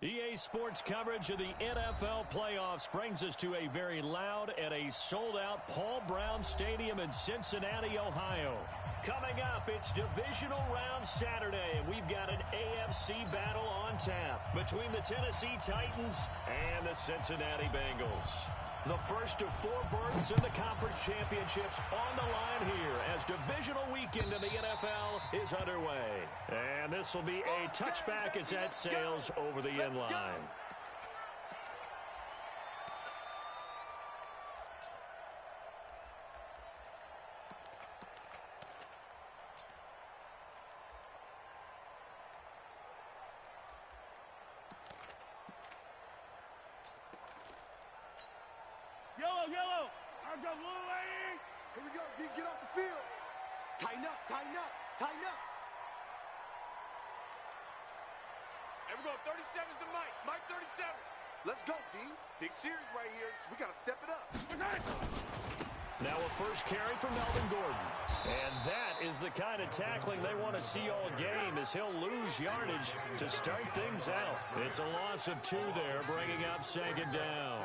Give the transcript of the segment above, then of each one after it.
EA Sports coverage of the NFL playoffs brings us to a very loud and a sold-out Paul Brown Stadium in Cincinnati, Ohio. Coming up, it's Divisional Round Saturday, and we've got an AFC battle on tap between the Tennessee Titans and the Cincinnati Bengals. The first of 4 berths in the conference championships on the line here as divisional weekend in the NFL is underway. And this will be a touchback as that sails over the end line. Yellow. I've got little lady. Here we go, D. Get off the field. Tighten up. Here we go. 37's the Mike. Mike 37. Let's go, D. Big series right here. We got to step it up. Now a first carry for Melvin Gordon. And that is the kind of tackling they want to see all game as he'll lose yardage to start things out. It's a loss of 2 there, bringing up second down.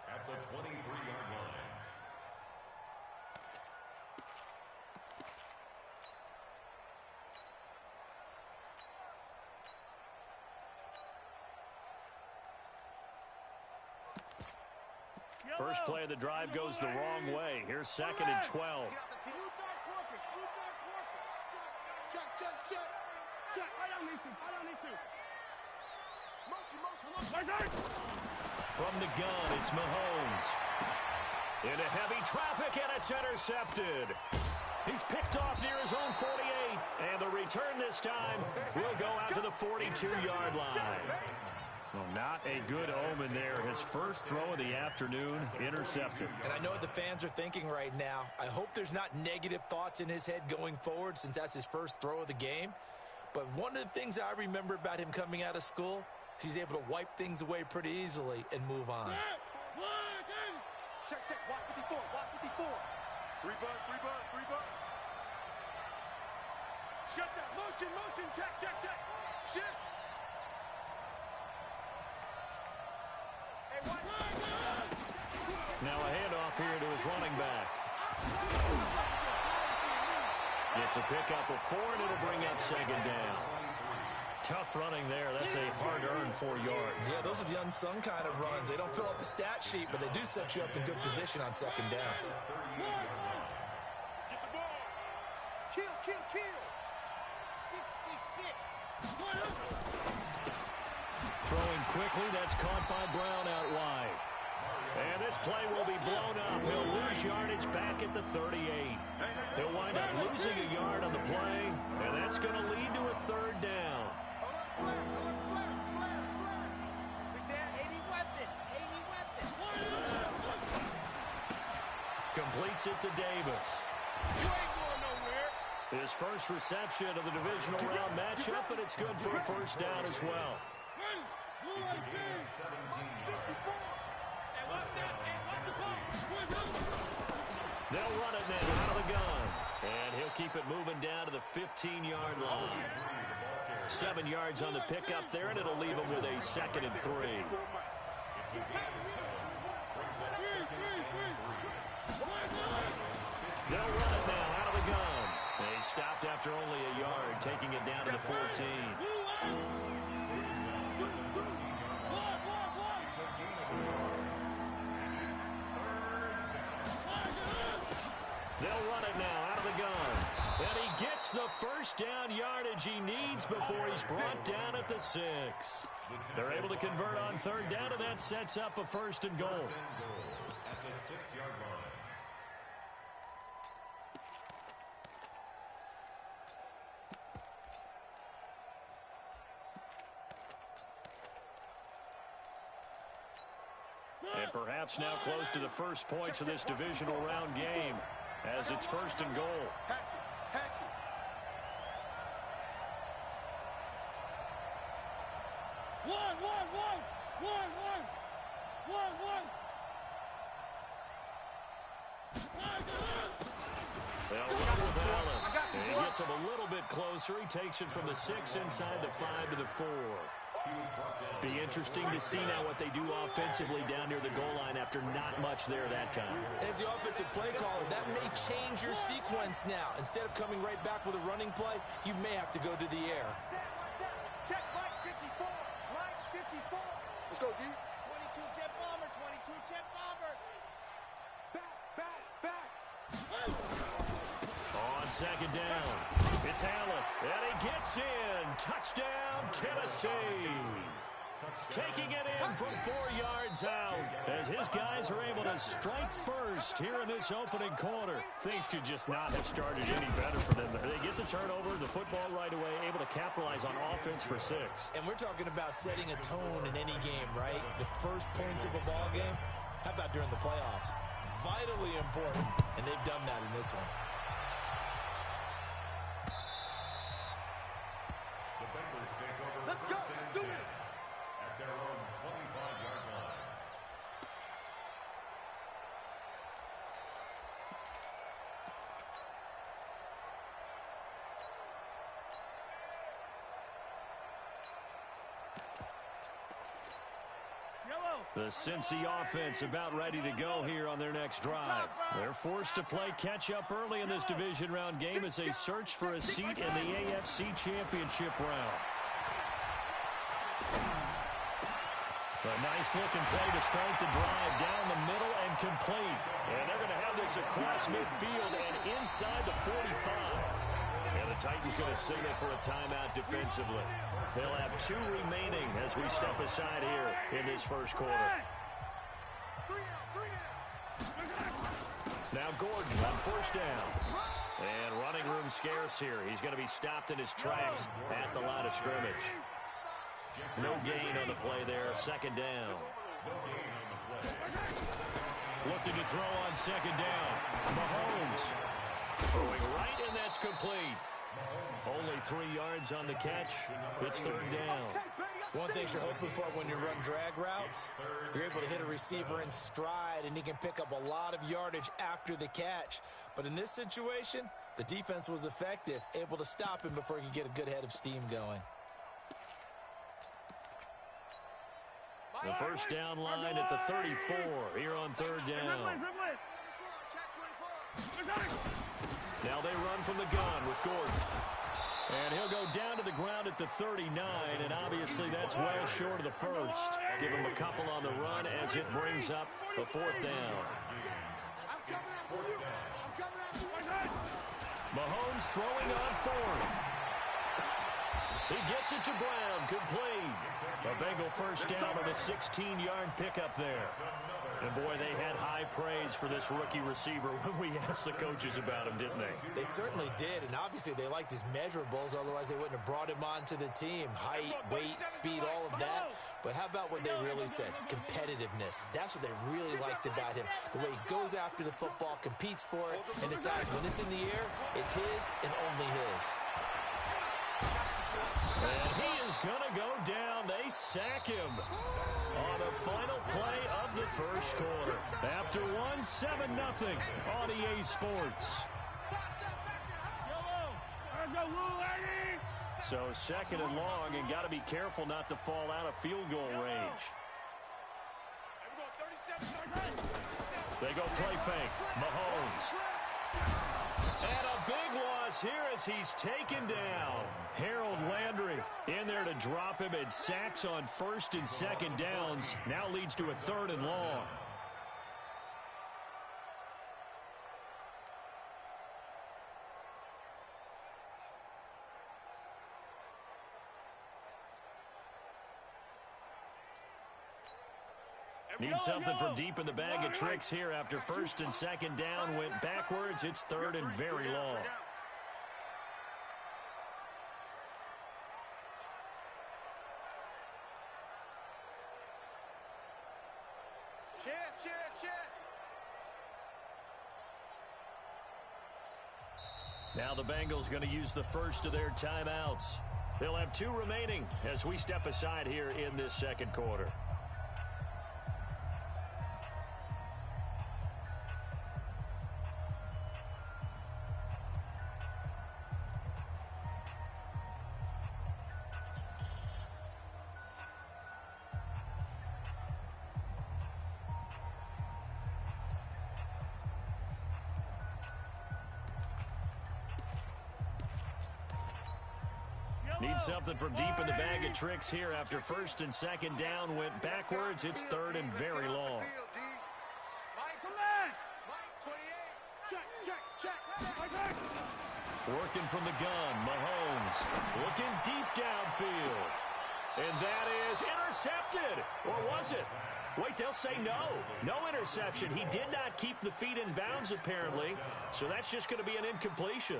At the 23-yard line. First play of the drive goes the wrong way. Here's second and 12. Check. I don't need to. Motion. From the gun, it's Mahomes. Into heavy traffic, and it's intercepted. He's picked off near his own 48, and the return this time will go out to the 42-yard line. Well, not a good omen there. His first throw of the afternoon intercepted. And I know what the fans are thinking right now. I hope there's not negative thoughts in his head going forward since that's his first throw of the game. But one of the things I remember about him coming out of school is he's able to wipe things away pretty easily and move on. Check. Watch 54. 3 bucks. Shut that. Motion. Check. Shift. Now a handoff here to his running back. It's a pickup of 4, and it'll bring up second down. Tough running there. That's a hard-earned 4 yards. Yeah, those are the unsung kind of runs. They don't fill up the stat sheet, but they do set you up in good position on second down. Get the ball. Kill. 66. Throwing quickly, that's caught by Brown out wide. And this play will be blown up. He'll lose yardage back at the 38. He'll wind up losing a yard on the play, and that's going to lead to a third down. Completes it to Davis. You ain't going nowhere. His first reception of the divisional round matchup, but it's good for a first down as well. They'll run it now out of the gun. And he'll keep it moving down to the 15-yard line. 7 yards on the pickup there, and it'll leave him with a 2nd and 3. They'll run it now out of the gun. They stopped after only a yard, taking it down to the 14. They'll run it now out of the gun. And he gets the first down yardage he needs before he's brought down at the 6. They're able to convert on third down, and that sets up a 1st and goal. At the 6-yard line. And perhaps now close to the first points of this divisional round game as it's 1st and goal. Hatchet. One. They'll run with Allen. And he gets him a little bit closer. He takes it from the 6 inside the 5 to the 4. Be interesting to see now what they do offensively down near the goal line after not much there that time. As the offensive play caller, that may change your sequence now. Instead of coming right back with a running play, you may have to go to the air. Check Mike 54. Mike 54. Let's go, D. 22 jet bomber, 22 jet bomber. Back. On second down, it's Allen, and he gets in. Touchdown, Tennessee. Taking it in from 4 yards out as his guys are able to strike first here in this opening quarter. Things could just not have started any better for them. They get the turnover, the football right away, able to capitalize on offense for 6. And we're talking about setting a tone in any game, right? The first points of a ball game. How about during the playoffs? Vitally important, and they've done that in this one. The Bengals take over Let's go. first and Do 10 it. at their own 25-yard line. The Cincy offense about ready to go here on their next drive. They're forced to play catch-up early in this division round game as they search for a seat in the AFC Championship round. A nice-looking play to start the drive down the middle and complete. And they're going to have this across midfield and inside the 45. And the Titans going to signal for a timeout defensively. They'll have 2 remaining as we step aside here in this first quarter. Now Gordon on first down. And running room scarce here. He's going to be stopped in his tracks at the line of scrimmage. No gain on the play there. Second down. Looking to throw on second down. Mahomes throwing right, and that's complete. Only 3 yards on the catch. It's third down. One thing you're hoping for when you run drag routes, you're able to hit a receiver in stride, and he can pick up a lot of yardage after the catch. But in this situation, the defense was effective, able to stop him before he could get a good head of steam going. The first down line at the 34 here on third down. Now they run from the gun with Gordon. And he'll go down to the ground at the 39, and obviously that's well short of the first. Give him a couple on the run as it brings up the 4th down. Mahomes throwing on 4th. He gets it to Brown, complete. A Bengal first down on a 16-yard pickup there. And, boy, they had high praise for this rookie receiver when we asked the coaches about him, didn't they? They certainly did, and obviously they liked his measurables, otherwise they wouldn't have brought him onto the team. Height, weight, speed, all of that. But how about what they really said? Competitiveness. That's what they really liked about him. The way he goes after the football, competes for it, and decides when it's in the air, it's his and only his. And he is going to go down. They sack him on the final play of the first quarter. After 1-7-0 on EA Sports. So second and long, and got to be careful not to fall out of field goal range. They go play fake. Mahomes. And a big loss here as he's taken down. Harold Landry in there to drop him, and sacks on first and second downs. Now leads to a 3rd and long. Need something from deep in the bag of tricks here after first and second down went backwards. It's 3rd and very long. Now the Bengals going to use the first of their timeouts. They'll have 2 remaining as we step aside here in this second quarter. Need something from deep in the bag of tricks here after first and second down went backwards. It's third and very long. Working from the gun, Mahomes looking deep downfield. And that is intercepted. Or was it? Wait, they'll say no. No interception. He did not keep the feet in bounds, apparently. So that's just going to be an incompletion.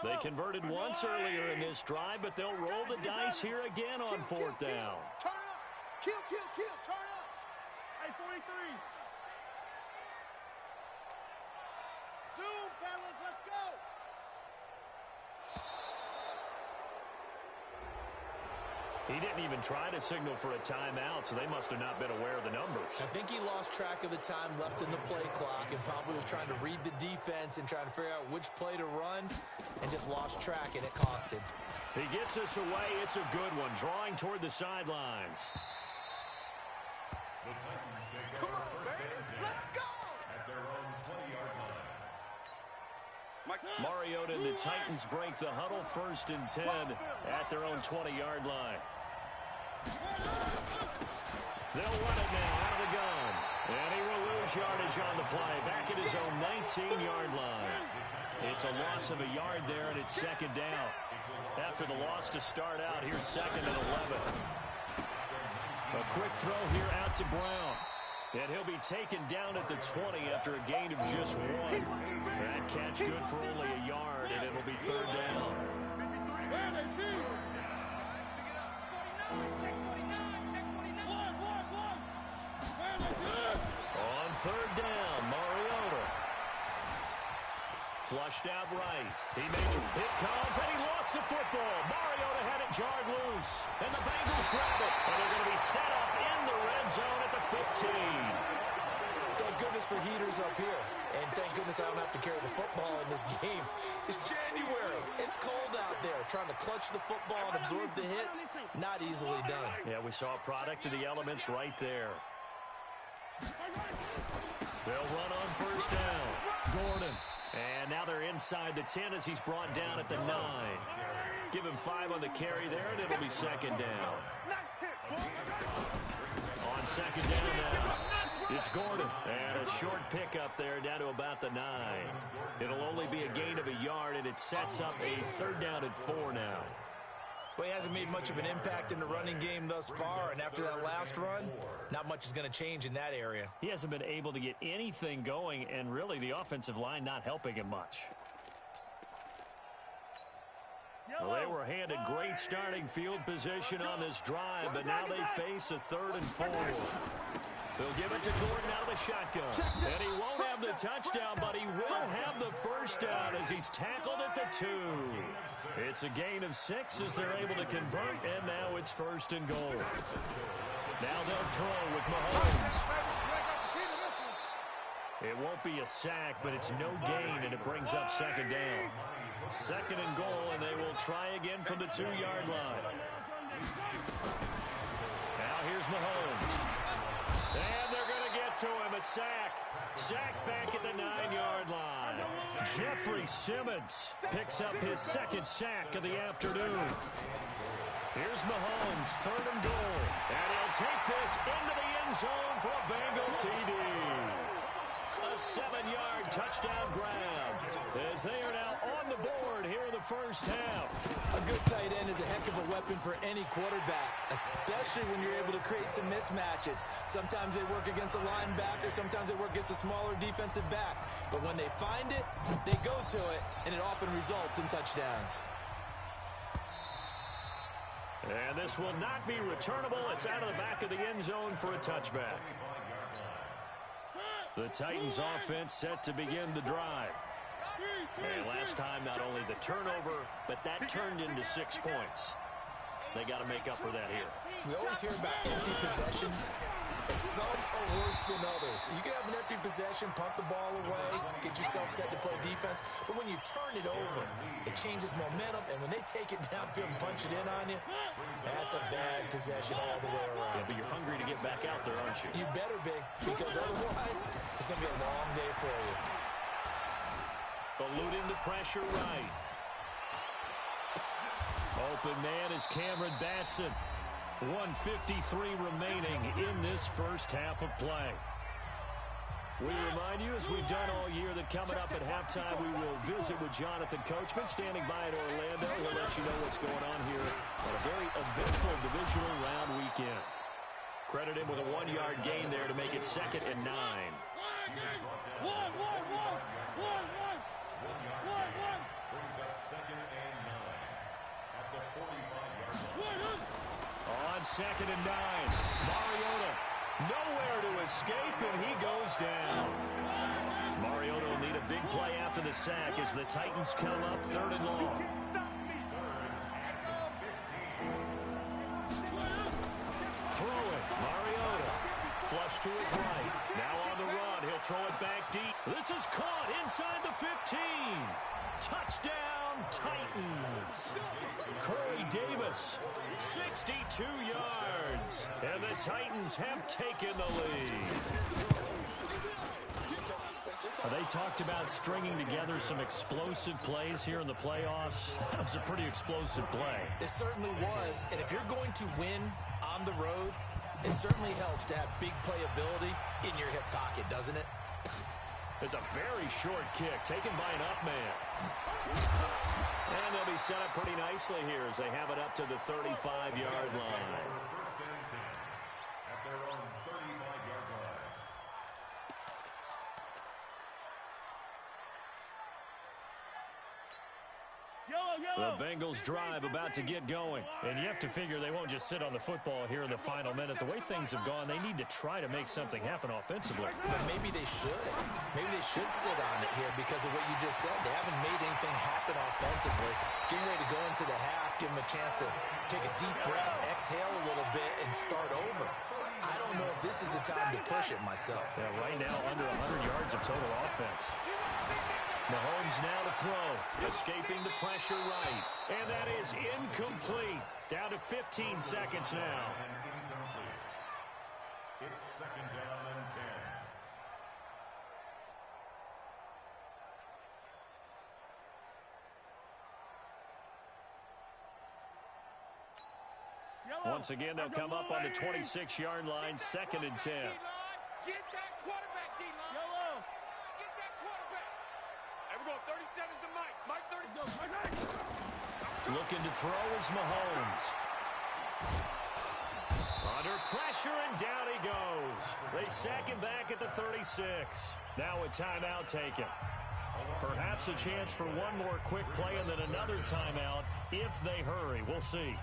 They converted once earlier in this drive, but they'll roll the dice here again on fourth down. Turn up. Kill, turn up. Hey, 43. Zoom, fellas, let's go. He didn't even try to signal for a timeout, so they must have not been aware of the numbers. I think he lost track of the time left in the play clock and probably was trying to read the defense and trying to figure out which play to run and just lost track, and it cost him. He gets us away. It's a good one, drawing toward the sidelines. The Titans take Come over on, first baby. and 10 Let's go. at their own 20-yard line. Mariota and the Titans break the huddle first and 10 at their own 20-yard line. They'll run it now out of the gun. And he will lose yardage on the play. Back at his own 19-yard line. It's a loss of a yard there, and it's second down. After the loss to start out, here's second and 11. A quick throw here out to Brown. And he'll be taken down at the 20 after a gain of just one. That catch good for only a yard, and it'll be third down. On third down, Mariota. Flushed out right. He made it comes, and he lost the football. Mariota had it jarred loose, and the Bengals grab it. And they're going to be set up in the red zone at the 15. Thank goodness for heaters up here. And thank goodness I don't have to carry the football in this game. It's January. It's cold out there. Trying to clutch the football and absorb the hits, not easily done. Yeah, we saw a product of the elements right there. They'll run on first down. Gordon. And now they're inside the 10 as he's brought down at the 9. Give him 5 on the carry there, and it'll be second down. On second down now, it's Gordon. And a short pickup there down to about the 9. It'll only be a gain of a yard, and it sets up a third down and 4 now. Well, he hasn't made much of an impact in the running game thus far, and after that last run, not much is going to change in that area. He hasn't been able to get anything going, and really the offensive line not helping him much. Well, they were handed great starting field position on this drive, but now they face a third and 4. They'll give it to Gordon out of the shotgun. And he won't have the touchdown, but he will have the first down as he's tackled at the 2. It's a gain of 6 as they're able to convert, and now it's first and goal. Now they'll throw with Mahomes. It won't be a sack, but it's no gain, and it brings up second down. Second and goal, and they will try again from the 2-yard line. Now here's Mahomes. And they're going to get to him, a sack. Sacked back at the 9-yard line. Jeffrey Simmons picks up his second sack of the afternoon. Here's Mahomes, third and goal. And he'll take this into the end zone for a Bengal TD. A 7-yard touchdown grab as they are now on the board here in the first half. A good tight end is a heck of a weapon for any quarterback, especially when you're able to create some mismatches. Sometimes they work against a linebacker, sometimes they work against a smaller defensive back. But when they find it, they go to it, and it often results in touchdowns. And this will not be returnable. It's out of the back of the end zone for a touchback. The Titans offense set to begin the drive. And last last time, not only the turnover, but that turned into 6 points. They got to make up for that here. We always hear about empty possessions, but some are worse than others. You can have an empty possession, punt the ball away, get yourself set to play defense, but when you turn it over, it changes momentum, and when they take it downfield and punch it in on you, that's a bad possession all the way around. Yeah, but you're hungry to get back out there, aren't you? You better be, because otherwise, it's going to be a long day for you. Eluding the pressure right. Open man is Cameron Batson. 1:53 remaining in this first half of play. We remind you, as we've done all year, that coming up at halftime, we will visit with Jonathan Coachman standing by in Orlando. He'll let you know what's going on here on a very eventful divisional round weekend. Credit him with a 1-yard gain there to make it 2nd and 9. One. Brings up 2nd and 9 at the 45-yard line. On 2nd and 9, Mariota nowhere to escape, and he goes down. Mariota will need a big play after the sack as the Titans come up 3rd and long. Throw it, Mariota. Flush to his right. Now on the run, he'll throw it back deep. This is caught inside the 15. Touchdown, Titans. Corey Davis, 62 yards. And the Titans have taken the lead. They talked about stringing together some explosive plays here in the playoffs. That was a pretty explosive play. It certainly was, and if you're going to win on the road, it certainly helps to have big playability in your hip pocket, doesn't it? It's a very short kick taken by an up man. And they'll be set up pretty nicely here as they have it up to the 35-yard line. First and 10 at their own 35-yard line. The Bengals drive about to get going. And you have to figure they won't just sit on the football here in the final minute. The way things have gone, they need to try to make something happen offensively. But maybe they should. Maybe they should sit on it here because of what you just said. They haven't made anything happen offensively. Getting ready to go into the half, give them a chance to take a deep breath, exhale a little bit, and start over. I don't know if this is the time to push it myself. Yeah, right now under 100 yards of total offense. Mahomes now to throw, escaping the pressure right. And that is incomplete. Down to 15 seconds now. And incomplete. It's 2nd down and 10. Once again, they'll come up on the 26-yard line, 2nd and 10. Get that quarterback, D-line. Yellow. Get that quarterback. Hey, we're going 37's to Mike. Mike 30. Go, Mike. Looking to throw is Mahomes. Under pressure, and down he goes. They sack him back at the 36. Now a timeout taken. Perhaps a chance for one more quick play and then another timeout if they hurry. We'll see.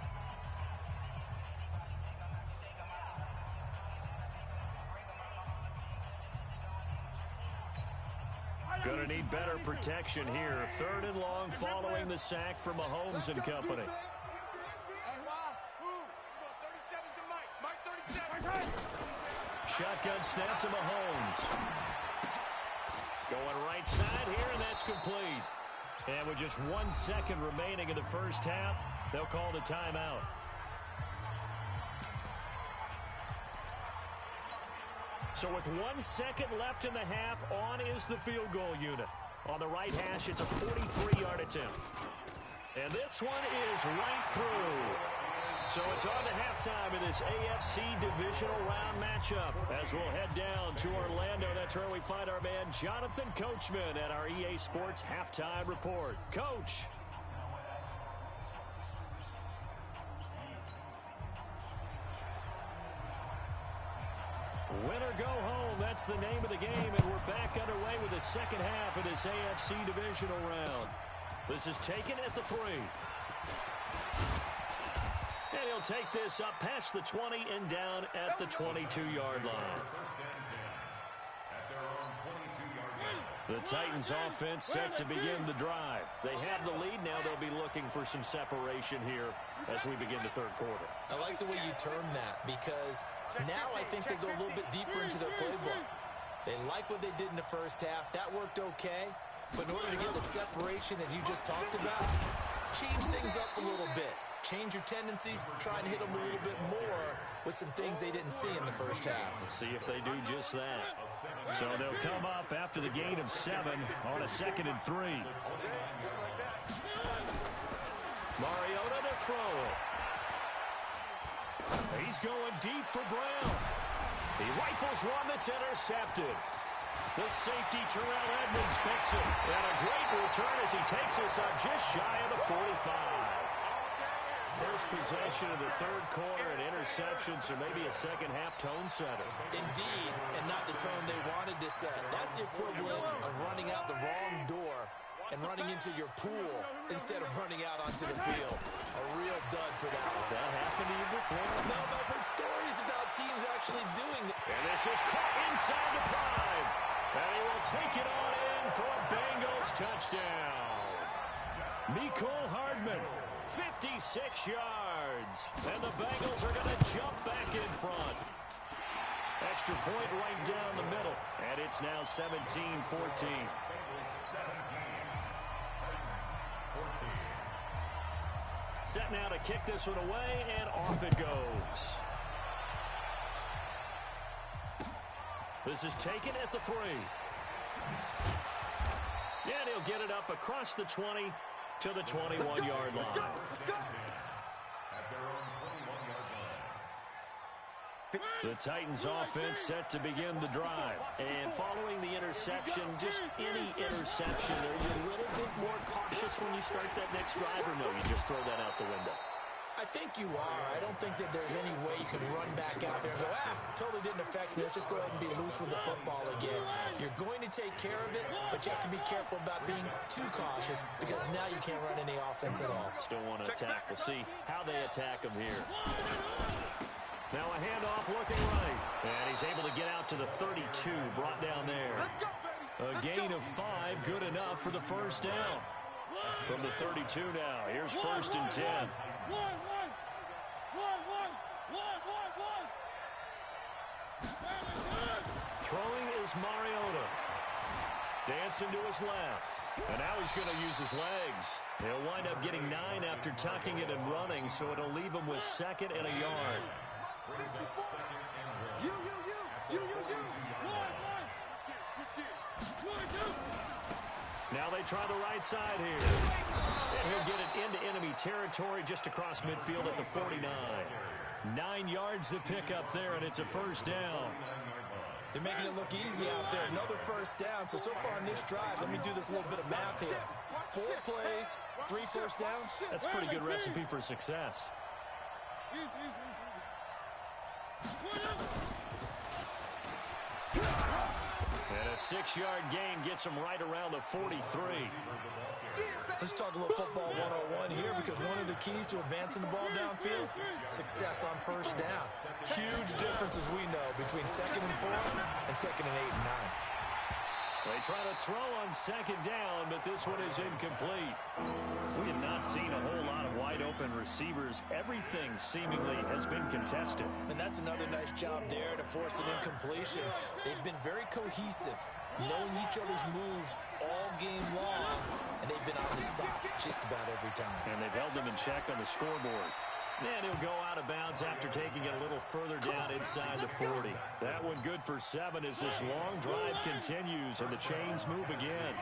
Going to need better protection here. 3rd and long following the sack from Mahomes and company. Shotgun snap to Mahomes. Going right side here, and that's complete. And with just 1 second remaining in the first half, they'll call the timeout. So with 1 second left in the half, on is the field goal unit. On the right hash, it's a 43-yard attempt. And this one is right through. So it's on to halftime in this AFC divisional round matchup. As we'll head down to Orlando, that's where we find our man Jonathan Coachman at our EA Sports Halftime Report. Coach. Win or go home, that's the name of the game, and we're back underway with the second half of this AFC divisional round. This is taken at the 3. And he'll take this up past the 20 and down at the 22-yard line. First and 10 at their own 22-yard line. The Titans offense set to begin the drive. They have the lead. Now they'll be looking for some separation here as we begin the third quarter. I like the way you term that because now I think they go a little bit deeper into their playbook. They like what they did in the first half. That worked okay. But in order to get the separation that you just talked about, change things up a little bit. Change your tendencies, try and hit them a little bit more with some things they didn't see in the first half. See if they do just that. So they'll come up after the gain of 7 on a 2nd and 3. Mariota to throw it. He's going deep for Brown. He rifles one that's intercepted. The safety, Terrell Edmonds, picks it. And a great return as he takes us up just shy of the 45. First possession of the third quarter, an interception, so maybe a second-half tone setter. Indeed, and not the tone they wanted to set. That's the equivalent of running out the wrong door and running into your pool instead of running out onto the field. A real dud for that. Has that happened to you before? No, but I've heard stories about teams actually doing that. And this is caught inside the 5. And he will take it on in for a Bengals touchdown. Mecole Hardman, 56 yards. And the Bengals are going to jump back in front. Extra point right down the middle. And it's now 17-14. Set now to kick this one away, and off it goes. This is taken at the 3. And he'll get it up across the 20 to the 21-yard line. The Titans offense set to begin the drive. And following the interception, just any interception, are you a little bit more cautious when you start that next drive, or no, you just throw that out the window? I think you are. I don't think that there's any way you can run back out there and go, totally didn't affect me. Let's just go ahead and be loose with the football again. You're going to take care of it, but you have to be careful about being too cautious because now you can't run any offense at all. Still want to attack. We'll see how they attack him here. Now a handoff looking right. And he's able to get out to the 32, brought down there. A gain of 5, good enough for the first down. From the 32 now, here's 1st and 10. Throwing is Mariota. Dancing to his left. And now he's going to use his legs. He'll wind up getting 9 after tucking it and running, so it'll leave him with 2nd and a yard. Now they try the right side here. And he'll get it into enemy territory just across midfield at the 49. 9 yards to pick up there, and it's a first down. They're making it look easy out there. Another first down. So far on this drive, let me do this little bit of math here. 4 plays, 3 first downs. That's a pretty good recipe for success. And a 6-yard gain gets him right around the 43. Let's talk a little football 101 here because one of the keys to advancing the ball downfield, success on first down. Huge difference, as we know, between 2nd and 4 and 2nd and 8 and 9. They try to throw on 2nd down, but this one is incomplete. We have not seen a whole lot of wide-open receivers. Everything seemingly has been contested. And that's another nice job there to force an incompletion. They've been very cohesive, knowing each other's moves all game long, and they've been on the spot just about every time. And they've held them in check on the scoreboard. And he'll go out of bounds after taking it a little further down inside the 40. That one good for 7 as this long drive continues and the chains move again.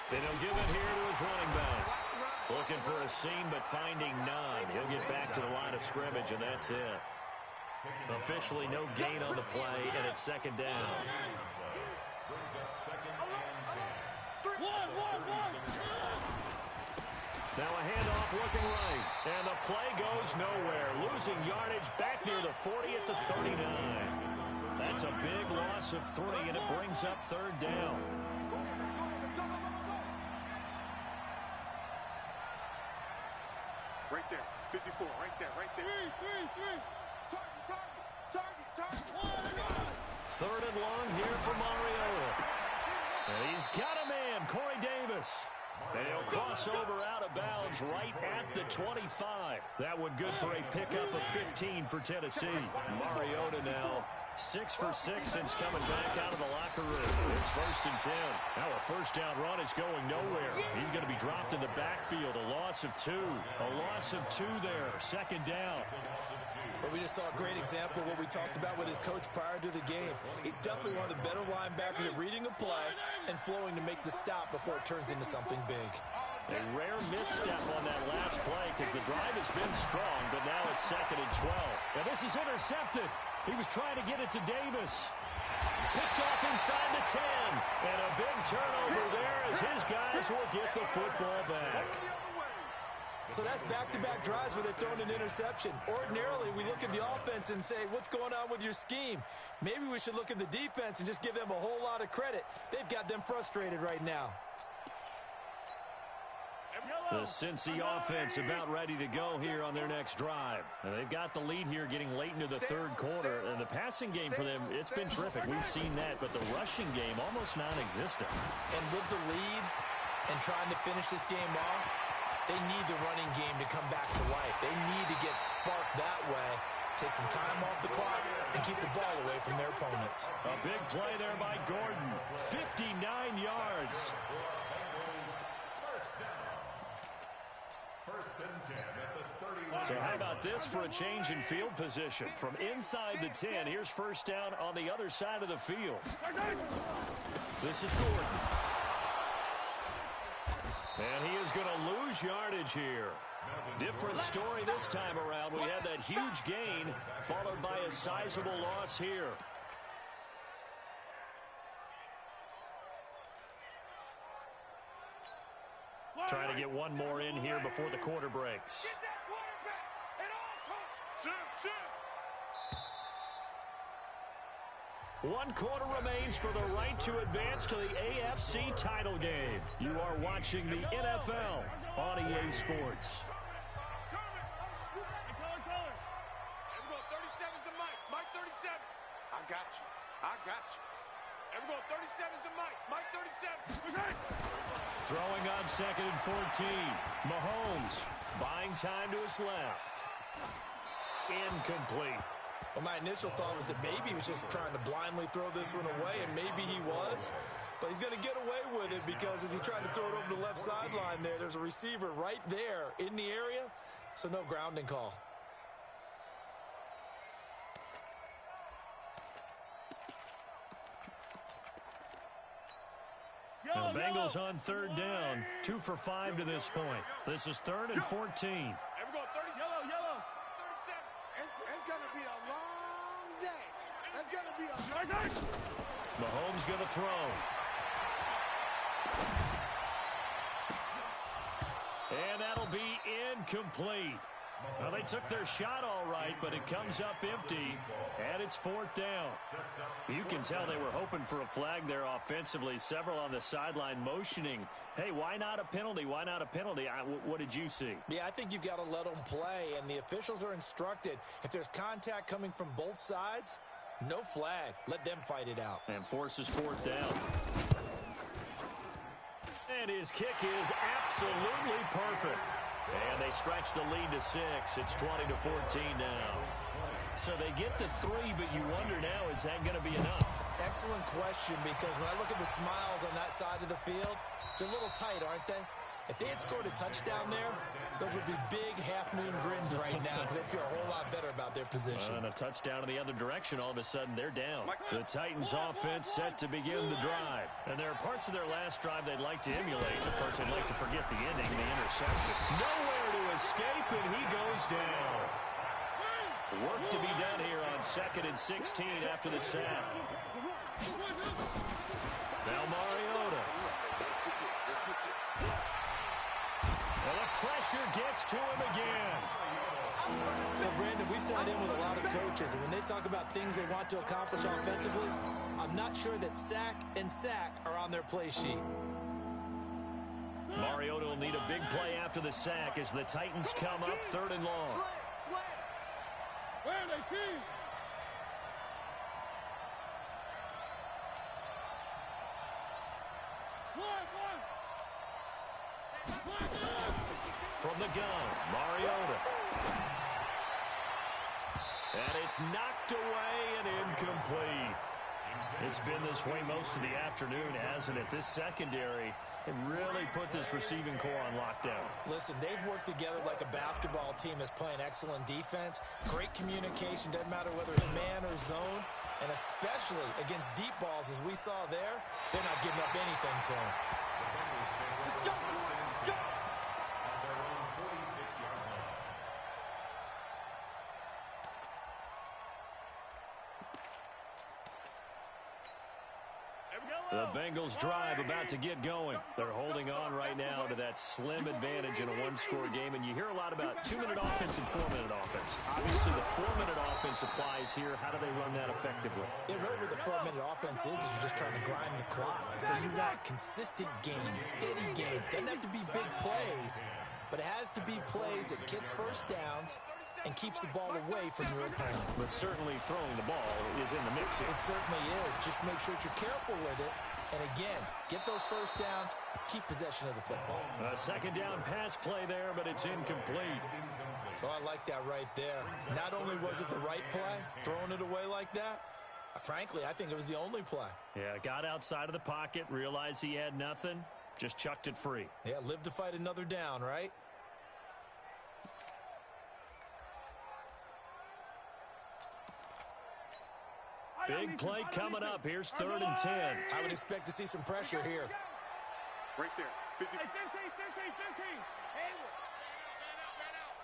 Then he'll give it here to his running back. Looking for a seam but finding none. He'll get back to the line of scrimmage and that's it. Officially no gain on the play and it's 2nd down. Now a handoff looking right. And the play goes nowhere. Losing yardage back near the 40 at the 39. That's a big loss of 3, and it brings up 3rd down. Right there. 54, right there. for Mariota. And he's got a man, Corey Davis. And he'll cross over out of bounds right at the 25. That one good for a pickup of 15 for Tennessee. Mariota now 6 for 6 since coming back out of the locker room. It's 1st and 10. Now a first down run is going nowhere. He's going to be dropped in the backfield. A loss of 2. A loss of 2 there. 2nd down. But we just saw a great example of what we talked about with his coach prior to the game. He's definitely one of the better linebackers at reading a play and flowing to make the stop before it turns into something big. A rare misstep on that last play because the drive has been strong, but now it's 2nd and 12. And this is intercepted. He was trying to get it to Davis. Picked off inside the 10. And a big turnover there as his guys will get the football back. So that's back-to-back drives where they've thrown an interception. Ordinarily, we look at the offense and say, what's going on with your scheme? Maybe we should look at the defense and just give them a whole lot of credit. They've got them frustrated right now. The Cincy offense about ready to go here on their next drive. And they've got the lead here getting late into the 3rd quarter. And the passing game for them, it's been terrific. We've seen that, but the rushing game almost non-existent. And with the lead and trying to finish this game off, they need the running game to come back to life. They need to get sparked that way, take some time off the clock, and keep the ball away from their opponents. A big play there by Gordon. 59 yards. So how about this for a change in field position? From inside the 10, here's 1st down on the other side of the field. This is Gordon. And he is going to lose yardage here. Different story this time around. We had that huge gain followed by a sizable loss here. Trying to get one more in here before the quarter breaks. Get that quarterback at all costs. 1 quarter remains for the right to advance to the AFC title game. You are watching the NFL on EA Sports. Everyone, 37's the Mike. Mike 37. I got you. I got you. Everyone, 37's the Mike. Mike 37. Throwing on 2nd and 14. Mahomes buying time to his left. Incomplete. Well, my initial thought was that maybe he was just trying to blindly throw this one away, and maybe he was. But he's going to get away with it because as he tried to throw it over the left sideline there's a receiver right there in the area, so no grounding call. Now the Bengals on 3rd down. 2 for 5 to this point. This is 3rd and 14. Everyone, 30. Yellow. 37. It's going to be a long day. It's going to be a Mahomes going to throw. And that'll be incomplete. Well, they took their shot all right, but it comes up empty, and it's 4th down. You can tell they were hoping for a flag there offensively. Several on the sideline motioning, hey, why not a penalty? Why not a penalty? What did you see? Yeah, I think you've got to let them play, and the officials are instructed. If there's contact coming from both sides, no flag. Let them fight it out. And forces 4th down. And his kick is absolutely perfect. And they stretch the lead to 6. It's 20-14 now. So they get to 3, but you wonder now, is that going to be enough? Excellent question, because when I look at the smiles on that side of the field, they're a little tight, aren't they? If they had scored a touchdown there, those would be big half-moon grins right now because they'd feel a whole lot better about their position. And a touchdown in the other direction, all of a sudden they're down. The Titans offense set to begin the drive. And there are parts of their last drive they'd like to emulate. Of course, they'd like to forget the ending, the interception. Nowhere to escape, and he goes down. Work to be done here on 2nd and 16 after the sack. Now Mariota. Well, the pressure gets to him again. So, Brandon, we sat in with a lot of coaches, and when they talk about things they want to accomplish offensively, I'm not sure that sack and sack are on their play sheet. Mariota will need a big play after the sack as the Titans come up 3rd and long. Where are they, team? From the gun, Mariota. And it's knocked away and incomplete. It's been this way most of the afternoon, hasn't it? This secondary really put this receiving core on lockdown. Listen, they've worked together like a basketball team that's playing excellent defense. Great communication, doesn't matter whether it's man or zone. And especially against deep balls, as we saw there, they're not giving up anything to them. Let's go, let's go. At their own 46-yard line. The Bengals drive about to get going. They're holding on right now to that slim advantage in a one-score game, and you hear a lot about 2-minute offense and 4-minute offense. Obviously, the 4-minute offense applies here. How do they run that effectively? Yeah, really what the 4-minute offense is you're just trying to grind the clock. So you want consistent gains, steady gains. Doesn't have to be big plays, but it has to be plays that gets first downs and keeps the ball away from your opponent. But certainly throwing the ball is in the mix here. It certainly is. Just make sure that you're careful with it. And again, get those first downs, keep possession of the football. A second down pass play there, but it's incomplete. Oh, I like that right there. Not only was it the right play, throwing it away like that, frankly, I think it was the only play. Yeah, got outside of the pocket, realized he had nothing, just chucked it free. Yeah, live to fight another down, right? Big play coming up. Here's 3rd and 10. I would expect to see some pressure here. Right there. 50. Hey,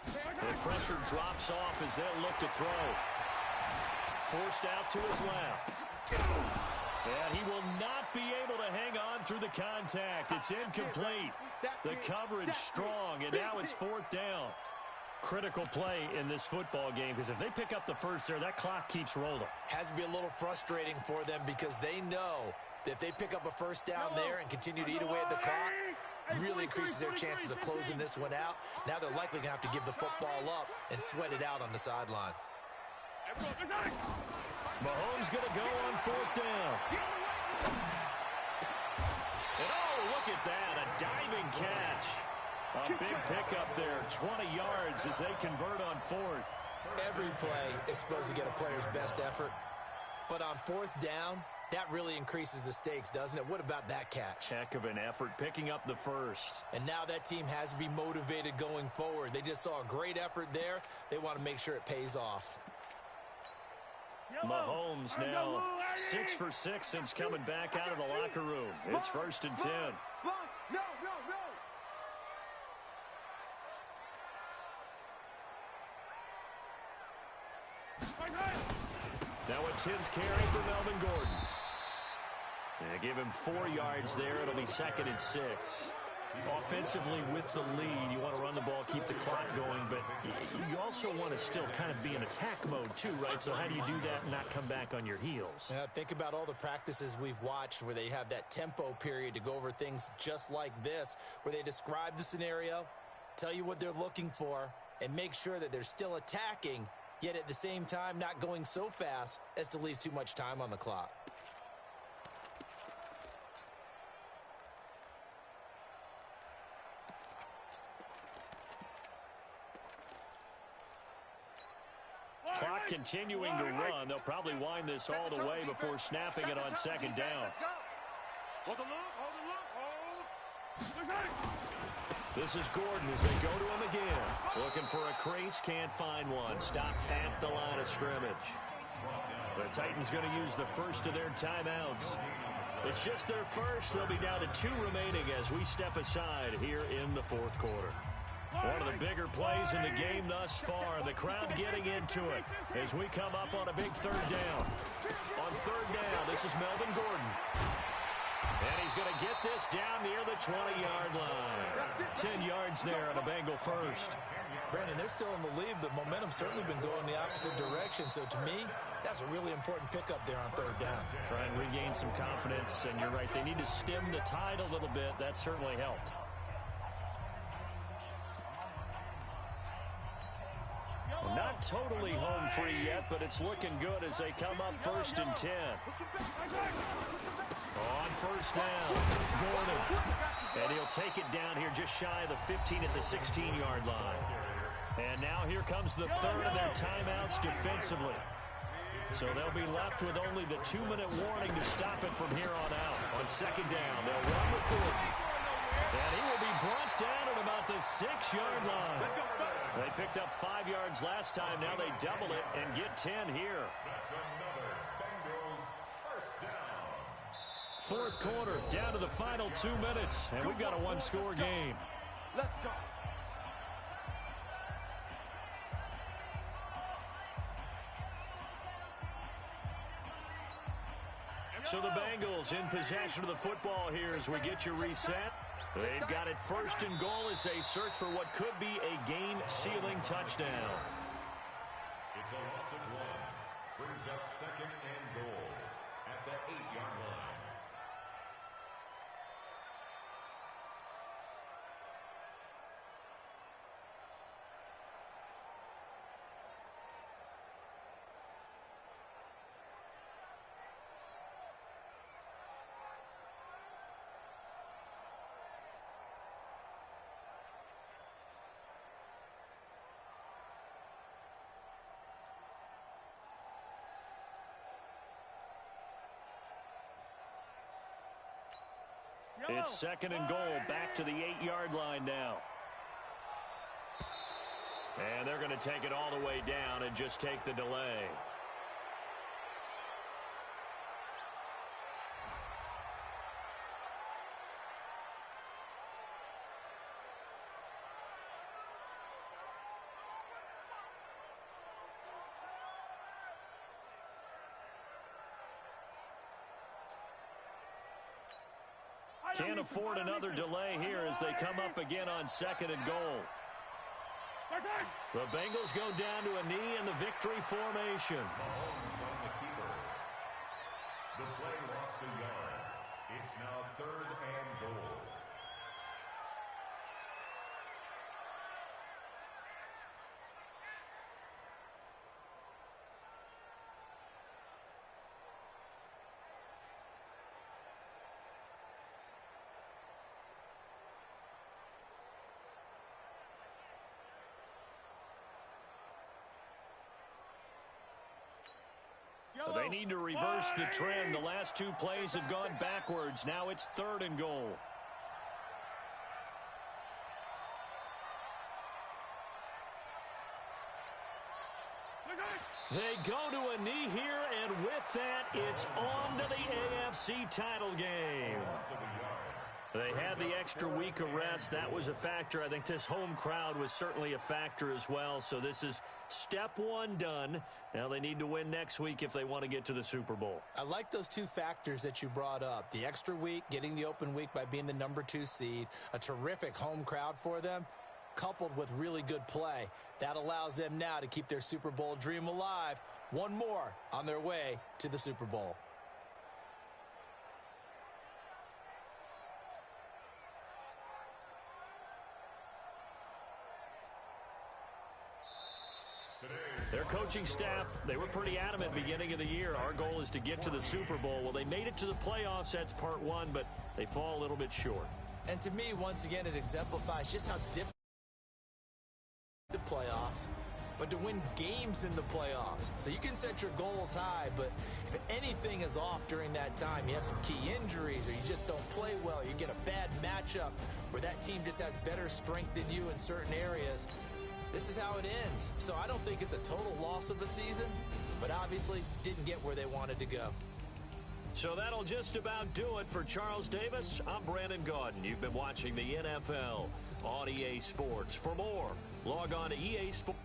15. The pressure drops off as they'll look to throw. Forced out to his left. And he will not be able to hang on through the contact. It's incomplete. The coverage strong, and now it's 4th down. Critical play in this football game, because if they pick up the first there, that clock keeps rolling. Has to be a little frustrating for them because they know that if they pick up a first down there and continue to eat away at the clock, really increases their chances of closing this one out. Now they're likely going to have to give the football up and sweat it out on the sideline. Mahomes going to go on 4th down. And oh, look at that, a diving catch. A big pickup there, 20 yards as they convert on 4th. Every play is supposed to get a player's best effort, but on 4th down, that really increases the stakes, doesn't it? What about that catch? Heck of an effort, picking up the first. And now that team has to be motivated going forward. They just saw a great effort there. They want to make sure it pays off. Mahomes now 6 for 6 since coming back out of the locker room. It's 1st and 10. No. Now a 10th carry for Melvin Gordon. They give him 4 yards there. It'll be 2nd and 6. Offensively with the lead, you want to run the ball, keep the clock going, but you also want to still kind of be in attack mode too, right? So how do you do that and not come back on your heels? Think about all the practices we've watched where they have that tempo period to go over things just like this, where they describe the scenario, tell you what they're looking for, and make sure that they're still attacking, yet at the same time not going so fast as to leave too much time on the clock. Clock continuing to run. They'll probably wind this all the way before snapping it on 2nd down. Hold the look. This is Gordon as they go to him again. Looking for a crease, can't find one. Stopped at the line of scrimmage. The Titans going to use the first of their timeouts. It's just their first. They'll be down to 2 remaining as we step aside here in the 4th quarter. One of the bigger plays in the game thus far. The crowd getting into it as we come up on a big 3rd down. On 3rd down, this is Melvin Gordon. And he's going to get this down near the 20-yard line. 10 yards there on a Bengal first. Brandon, they're still in the lead, but momentum's certainly been going the opposite direction. So to me, that's a really important pickup there on 3rd down. Try and regain some confidence, and you're right. They need to stem the tide a little bit. That certainly helped. Well, not totally home free yet, but it's looking good as they come up 1st and 10. On first down, Gordon. And he'll take it down here just shy of the 15 at the 16-yard line. And now here comes the third of their timeouts defensively. So they'll be left with only the 2-minute warning to stop it from here on out. On second down, they'll run with Gordon. And he will be brought down at about the 6-yard line. They picked up 5 yards last time. Now they double it and get 10 here. That's another Bengals first down. Fourth quarter, down to the final 2 minutes. And we've got a one-score game. Let's go. So the Bengals in possession of the football here as we get you reset. They've got it 1st and goal as they search for what could be a game-sealing touchdown. It's a loss of 1. Brings up 2nd and goal at the 8-yard line. It's 2nd and goal, back to the 8-yard line now. And they're going to take it all the way down and just take the delay. Can't afford another delay here as they come up again on 2nd and goal. The Bengals go down to a knee in the victory formation. Mahomes on the keeper. The play lost a yard. It's now 3rd and goal. They need to reverse the trend. The last 2 plays have gone backwards. Now it's 3rd and goal. They go to a knee here, and with that, it's on to the AFC title game. They had the extra week of rest. That was a factor. I think this home crowd was certainly a factor as well. So this is step 1 done. Now they need to win next week if they want to get to the Super Bowl. I like those 2 factors that you brought up. The extra week, getting the open week by being the number 2 seed, a terrific home crowd for them, coupled with really good play. That allows them now to keep their Super Bowl dream alive. One more on their way to the Super Bowl. Their coaching staff, they were pretty adamant beginning of the year. Our goal is to get to the Super Bowl. Well, they made it to the playoffs. That's part 1, but they fall a little bit short. And to me, once again, it exemplifies just how difficult the playoffs, but to win games in the playoffs. So you can set your goals high, but if anything is off during that time, you have some key injuries or you just don't play well, you get a bad matchup where that team just has better strength than you in certain areas, this is how it ends. So I don't think it's a total loss of a season, but obviously didn't get where they wanted to go. So that'll just about do it for Charles Davis. I'm Brandon Gaudin. You've been watching the NFL on EA Sports. For more, log on to EA Sports.